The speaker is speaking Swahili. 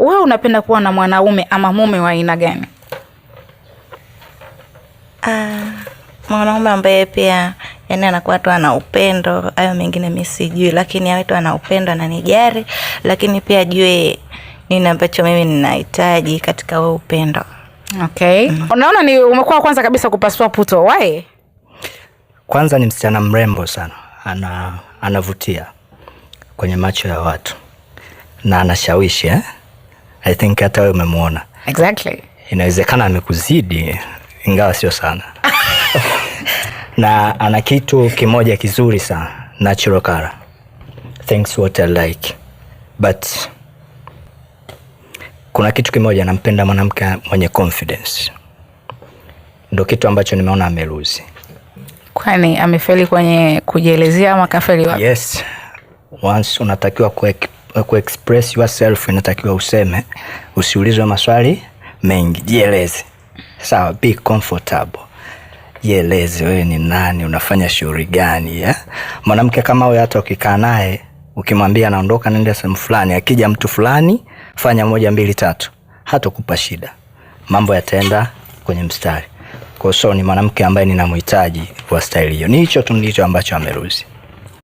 wewe unapenda kuwa na mwanaume ama mume wa aina gani? Mwanaume ambaye pia yani anakuwa tu ana upendo, hayo mengine mimi sijui, lakini awe tu ana upendo, ananijali, lakini pia ajue nini ambacho mimi ninahitaji katika huo upendo. Okay. Unaona ni umekuwa kwanza kabisa kupasua puto. Why? Kwanza ni msichana mrembo sana. Anavutia kwenye macho ya watu. Na anashawishi I think hata wewe umemuona. Exactly. Inawezekana amekuzidi ingawa sio sana. Na ana kitu kimoja kizuri sana, natural color. Things what I like. But kuna kitu kimoja, nampenda mwanamke mwenye confidence. Ndio kitu ambacho nimeona ameluzi. Kwani amefeli kwenye kujielezea ama kafeli wapi? Yes. Once unatakiwa ku-express yourself, inatakiwa useme, usiulizwe maswali mengi, jieleze. Sawa, be comfortable. Jieleze wewe ni nani, unafanya shughuli gani, Mwanamke kama wewe hata ukikaa naye, ukimwambia naondoka nenda sehemu fulani, akija mtu fulani, fanya 1 2 3, hata kupa shida. Mambo yataenda kwenye mstari. Kwa hiyo ni mwanamke ambaye ninamhitaji kwa style hiyo. Ni hicho tu ndicho ambacho ameruhusi.